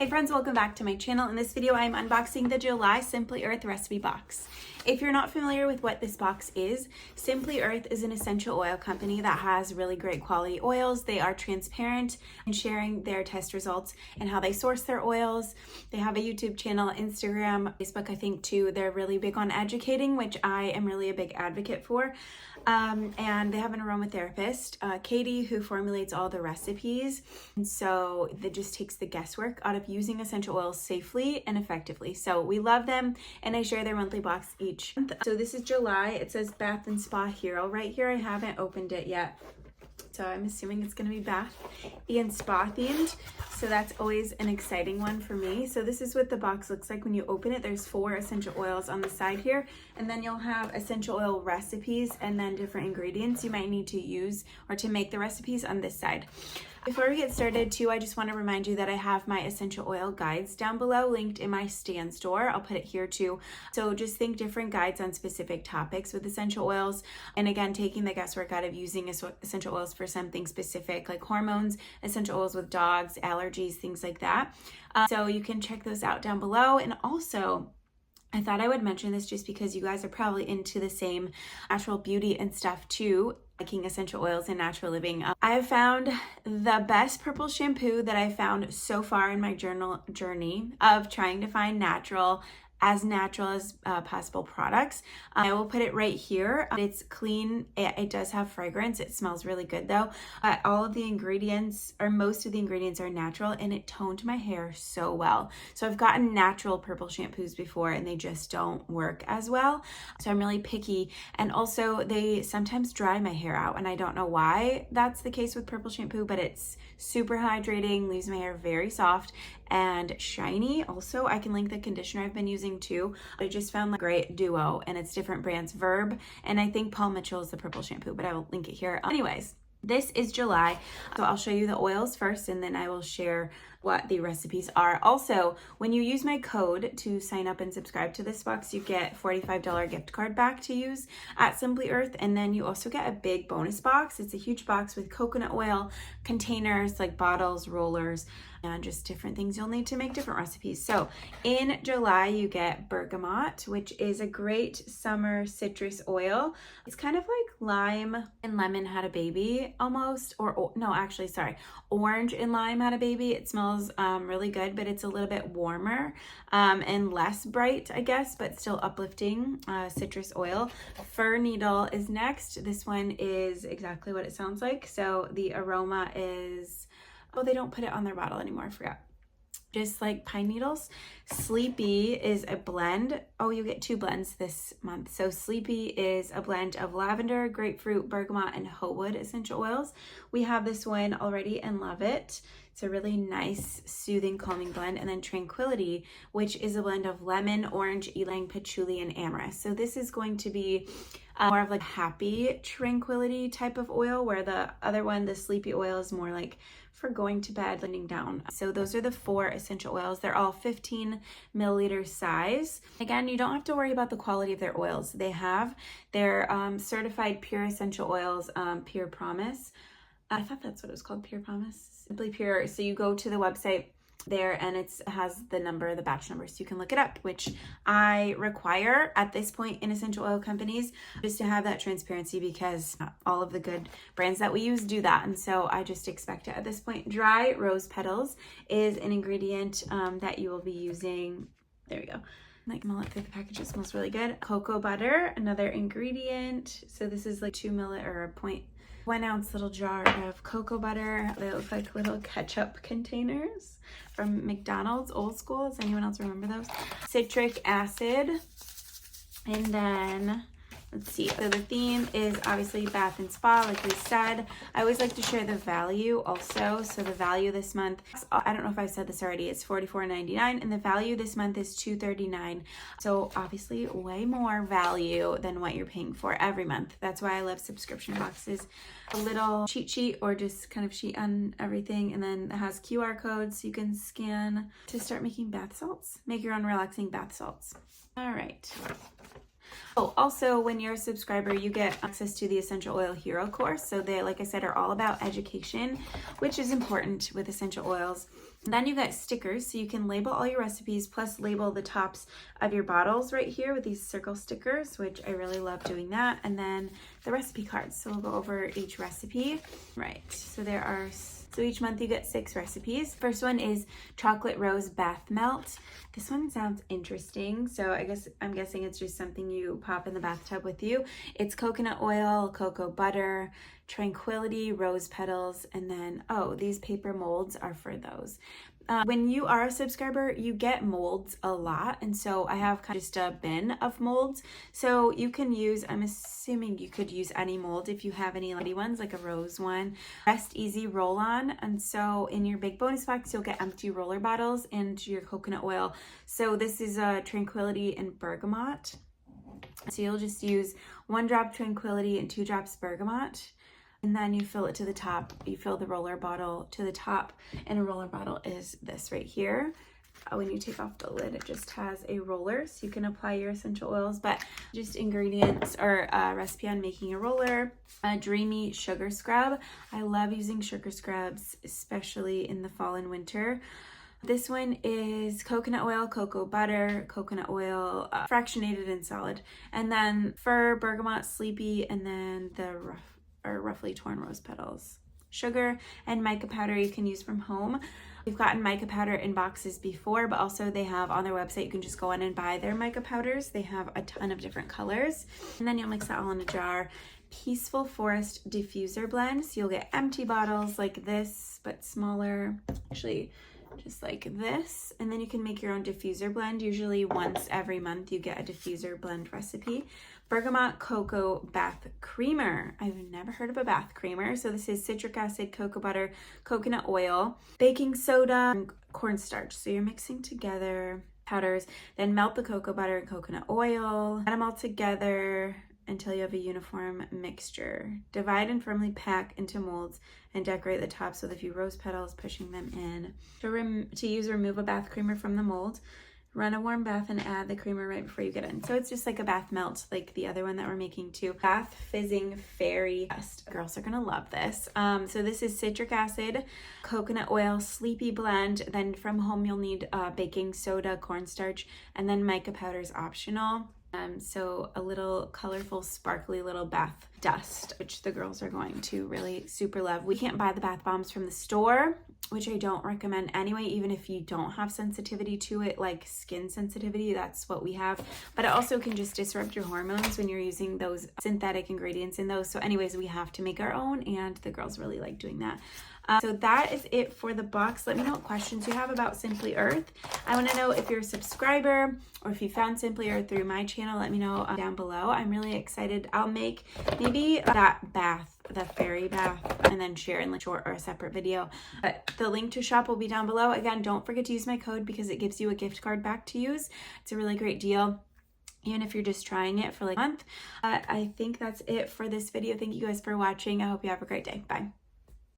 Hey friends, welcome back to my channel. In this video, I'm unboxing the July Simply Earth recipe box. If you're not familiar with what this box is, Simply Earth is an essential oil company that has really great quality oils. They are transparent in sharing their test results and how they source their oils. They have a YouTube channel, Instagram, Facebook, I think too. They're really big on educating, which I am really a big advocate for. And they have an aromatherapist, Katie, who formulates all the recipes. And so that just takes the guesswork out of using essential oils safely and effectively. So we love them, and I share their monthly box each month. So this is July. It says Bath and Spa Hero right here. I haven't opened it yet, so I'm assuming it's going to be bath and spa themed. So that's always an exciting one for me. So this is what the box looks like when you open it. There's 4 essential oils on the side here, and then you'll have essential oil recipes and then different ingredients you might need to use or to make the recipes on this side. Before we get started too, I just want to remind you that I have my essential oil guides down below linked in my Stan store. I'll put it here too. So just think different guides on specific topics with essential oils. And again, taking the guesswork out of using essential oils for something specific like hormones, essential oils with dogs, allergies, things like that. So you can check those out down below. And also, I thought I would mention this just because you guys are probably into the same natural beauty and stuff too, liking essential oils and natural living. I have found the best purple shampoo that I found so far in my journey of trying to find natural as possible products. I will put it right here. It's clean. It does have fragrance. It smells really good though. All of the ingredients, or most of the ingredients, are natural, and it toned my hair so well. So I've gotten natural purple shampoos before and they just don't work as well. So I'm really picky, and also they sometimes dry my hair out, and I don't know why that's the case with purple shampoo, but it's super hydrating, leaves my hair very soft and shiny. Also, I can link the conditioner I've been using too. I just found a great duo, and it's different brands, Verb, and I think Paul Mitchell is the purple shampoo, but I will link it here. Anyways, this is July, so I'll show you the oils first, and then I will share what the recipes are. Also, when you use my code to sign up and subscribe to this box, you get $45 gift card back to use at Simply Earth, and then you also get a big bonus box. It's a huge box with coconut oil containers, like bottles, rollers, and just different things you'll need to make different recipes. So in July, you get bergamot, which is a great summer citrus oil. It's kind of like lime and lemon had a baby almost, or no, actually, sorry, orange and lime had a baby. It smells really good, but it's a little bit warmer and less bright, I guess, but still uplifting citrus oil. Fir needle is next. This one is exactly what it sounds like. So the aroma is, oh, they don't put it on their bottle anymore, I forgot. Just like pine needles. Sleepy is a blend. Oh, you get 2 blends this month. So Sleepy is a blend of lavender, grapefruit, bergamot, and hoe wood essential oils. We have this one already and love it. It's a really nice, soothing, calming blend. And then Tranquility, which is a blend of lemon, orange, ylang, patchouli, and amorous. So this is going to be more of like happy tranquility type of oil, where the other one, the Sleepy oil, is more like for going to bed, laying down. So those are the 4 essential oils. They're all 15 milliliter size. Again, you don't have to worry about the quality of their oils. They have their certified pure essential oils, Pure Promise. I thought that's what it was called, Pure Promise. Simply Pure. So you go to the website there, and it has the number, the batch number, so you can look it up, which I require at this point in essential oil companies, just to have that transparency, because all of the good brands that we use do that, and so I just expect it at this point. Dry rose petals is an ingredient that you will be using. There we go. Like, smell it through the package, it smells really good. Cocoa butter, another ingredient. So this is like 2 milliliter or 0.1 ounce little jar of cocoa butter. They look like little ketchup containers from McDonald's, old school. Does anyone else remember those? Citric acid. And then, let's see. So the theme is obviously bath and spa, like we said. I always like to share the value also. So the value this month, I don't know if I've said this already, it's $44.99, and the value this month is $239. So obviously way more value than what you're paying for every month. That's why I love subscription boxes. A little cheat sheet, or just kind of sheet on everything, and then it has QR codes so you can scan to start making bath salts. Make your own relaxing bath salts. All right. Oh, also, when you're a subscriber, you get access to the Essential Oil Hero course. So they, like I said, are all about education, which is important with essential oils. Then you get stickers, so you can label all your recipes plus label the tops of your bottles right here with these circle stickers, which I really love doing that. And then the recipe cards, so we'll go over each recipe. Right, so so each month you get 6 recipes. First one is chocolate rose bath melt. This one sounds interesting, so I'm guessing it's just something you pop in the bathtub with you. It's coconut oil, cocoa butter, tranquility, rose petals, and then, oh, these paper molds are for those. When you are a subscriber, you get molds a lot, and so I have kind of just a bin of molds. So you can use, I'm assuming you could use any mold if you have any lighty ones, like a rose one. Rest Easy roll-on, and so in your big bonus box, you'll get empty roller bottles and your coconut oil. So this is Tranquility and Bergamot. So you'll just use 1 drop Tranquility and 2 drops Bergamot. And then you fill it to the top. You fill the roller bottle to the top, and a roller bottle is this right here. When you take off the lid, it just has a roller, so you can apply your essential oils. But just ingredients or recipe on making a roller. A Dreamy Sugar Scrub. I love using sugar scrubs, especially in the fall and winter. This one is coconut oil, cocoa butter, coconut oil, fractionated and solid. And then for Bergamot, Sleepy, and then the roughly torn rose petals. Sugar and mica powder you can use from home. We've gotten mica powder in boxes before, but also they have on their website, you can just go in and buy their mica powders. They have a ton of different colors. And then you'll mix that all in a jar. Peaceful Forest diffuser blend. So you'll get empty bottles like this, but smaller. Actually, just like this. And then you can make your own diffuser blend. Usually once every month you get a diffuser blend recipe. Bergamot Cocoa Bath Creamer. I've never heard of a bath creamer. So this is citric acid, cocoa butter, coconut oil, baking soda, and cornstarch. So you're mixing together powders, then melt the cocoa butter and coconut oil, add them all together until you have a uniform mixture. Divide and firmly pack into molds and decorate the tops with a few rose petals, pushing them in. To use, remove a bath creamer from the mold. Run a warm bath and add the creamer right before you get in. So it's just like a bath melt, like the other one that we're making too. Bath Fizzing Fairy Dust. Girls are gonna love this. So this is citric acid, coconut oil, sleepy blend. Then from home you'll need baking soda, cornstarch, and then mica powder is optional. So a little colorful, sparkly little bath dust, which the girls are going to really super love. We can't buy the bath bombs from the store, which I don't recommend anyway, even if you don't have sensitivity to it, like skin sensitivity, that's what we have. But it also can just disrupt your hormones when you're using those synthetic ingredients in those. So anyways, we have to make our own, and the girls really like doing that. So that is it for the box. Let me know what questions you have about Simply Earth. I want to know if you're a subscriber or if you found Simply Earth through my channel. Let me know down below. I'm really excited. I'll make maybe that bath, the fairy bath, and then share in like short or a separate video. But the link to shop will be down below. Again, don't forget to use my code because it gives you a gift card back to use. It's a really great deal, even if you're just trying it for like a month. I think that's it for this video. Thank you guys for watching. I hope you have a great day. Bye.